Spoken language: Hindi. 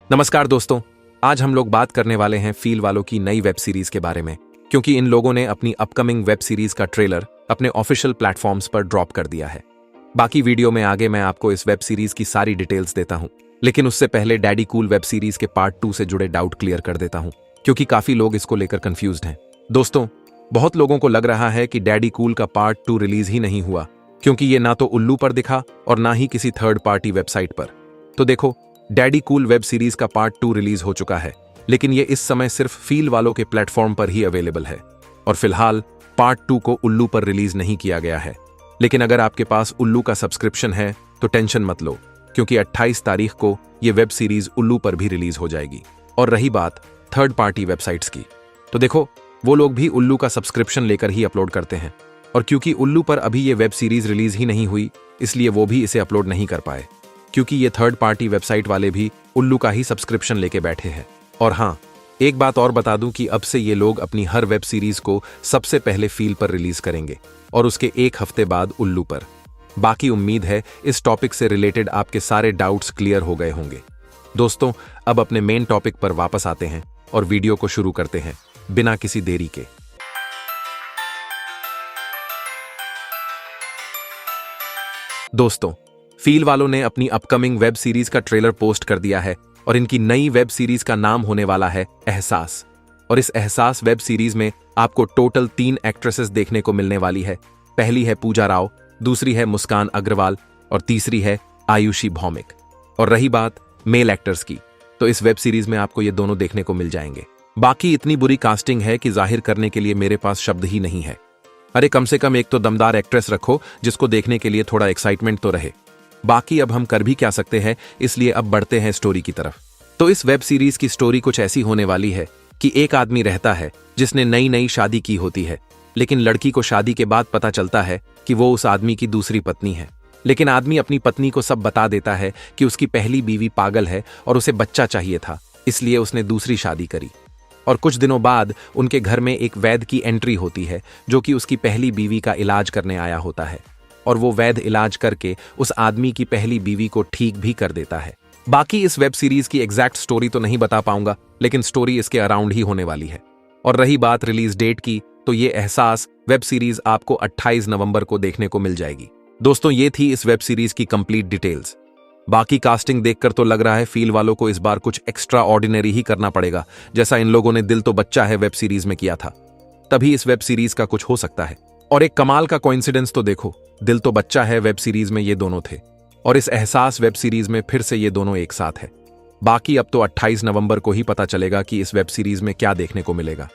नमस्कार दोस्तों, आज हम लोग बात करने वाले हैं फील वालों की नई वेब सीरीज के बारे में, क्योंकि इन लोगों ने अपनी अपकमिंग वेब सीरीज का ट्रेलर अपने ऑफिशियल प्लेटफॉर्म्स पर ड्रॉप कर दिया है। बाकी वीडियो में आगे मैं आपको इस वेब सीरीज की सारी डिटेल्स देता हूं, लेकिन उससे पहले डैडी कूल वेब सीरीज के पार्ट 2 से जुड़े डाउट क्लियर कर देता हूं, क्योंकि काफी लोग इसको लेकर कंफ्यूज्ड हैं। दोस्तों, बहुत लोगों को लग रहा है कि डैडी कूल का पार्ट 2 रिलीज ही नहीं हुआ, क्योंकि ये ना तो उल्लू पर दिखा और ना ही किसी थर्ड पार्टी वेबसाइट पर। तो देखो, डैडी कूल वेब सीरीज का पार्ट 2 रिलीज हो चुका है, लेकिन ये इस समय सिर्फ फील वालों के प्लेटफॉर्म पर ही अवेलेबल है और फिलहाल पार्ट 2 को उल्लू पर रिलीज नहीं किया गया है। लेकिन अगर आपके पास उल्लू का सब्सक्रिप्शन है तो टेंशन मत लो, क्योंकि 28 तारीख को ये वेब सीरीज उल्लू पर भी रिलीज हो जाएगी। और रही बात थर्ड पार्टी वेबसाइट्स की, तो देखो, वो लोग भी उल्लू का सब्सक्रिप्शन लेकर ही अपलोड करते हैं, और क्योंकि उल्लू पर अभी ये वेब सीरीज रिलीज ही नहीं हुई, इसलिए वो भी इसे अपलोड नहीं कर पाए, क्योंकि ये थर्ड पार्टी वेबसाइट वाले भी उल्लू का ही सब्सक्रिप्शन लेके बैठे हैं। और हाँ, एक बात और बता दूं कि अब से ये लोग अपनी हर वेब सीरीज को सबसे पहले फील पर रिलीज करेंगे और उसके एक हफ्ते बाद उल्लू पर। बाकी उम्मीद है इस टॉपिक से रिलेटेड आपके सारे डाउट्स क्लियर हो गए होंगे। दोस्तों, अब अपने मेन टॉपिक पर वापस आते हैं और वीडियो को शुरू करते हैं बिना किसी देरी के। दोस्तों, फील वालों ने अपनी अपकमिंग वेब सीरीज का ट्रेलर पोस्ट कर दिया है और इनकी नई वेब सीरीज का नाम होने वाला है एहसास। और इस एहसास वेब सीरीज में आपको टोटल 3 एक्ट्रेसेस देखने को मिलने वाली है। पहली है पूजा राव, दूसरी है मुस्कान अग्रवाल और तीसरी है आयुषी भौमिक। और रही बात मेल एक्टर्स की, तो इस वेब सीरीज में आपको ये दोनों देखने को मिल जाएंगे। बाकी इतनी बुरी कास्टिंग है कि जाहिर करने के लिए मेरे पास शब्द ही नहीं है। अरे कम से कम एक तो दमदार एक्ट्रेस रखो जिसको देखने के लिए थोड़ा एक्साइटमेंट तो रहे। बाकी अब हम कर भी क्या सकते हैं, इसलिए अब बढ़ते हैं स्टोरी की तरफ। तो इस वेब सीरीज की स्टोरी कुछ ऐसी होने वाली है कि एक आदमी रहता है जिसने नई नई शादी की होती है, लेकिन लड़की को शादी के बाद पता चलता है कि वो उस आदमी की दूसरी पत्नी है। लेकिन आदमी अपनी पत्नी को सब बता देता है कि उसकी पहली बीवी पागल है और उसे बच्चा चाहिए था, इसलिए उसने दूसरी शादी करी। और कुछ दिनों बाद उनके घर में एक वैद्य की एंट्री होती है, जो कि उसकी पहली बीवी का इलाज करने आया होता है, और वो वैद्य इलाज करके उस आदमी की पहली बीवी को ठीक भी कर देता है। बाकी इस वेब सीरीज की एग्जैक्ट स्टोरी तो नहीं बता पाऊंगा, लेकिन स्टोरी इसके अराउंड ही होने वाली है। और रही बात रिलीज डेट की, तो ये एहसास वेब सीरीज आपको 28 नवंबर को देखने को मिल जाएगी। दोस्तों, ये थी इस वेब सीरीज की कंप्लीट डिटेल्स। बाकी कास्टिंग देखकर तो लग रहा है फील वालों को इस बार कुछ एक्स्ट्रा ऑर्डिनरी ही करना पड़ेगा, जैसा इन लोगों ने दिल तो बच्चा है वेब सीरीज में किया था। तभी इस वेब सीरीज का कुछ हो सकता है। और एक कमाल का कोइंसिडेंस तो देखो, दिल तो बच्चा है वेब सीरीज में ये दोनों थे, और इस एहसास वेब सीरीज में फिर से ये दोनों एक साथ है। बाकी अब तो 28 नवंबर को ही पता चलेगा कि इस वेब सीरीज में क्या देखने को मिलेगा।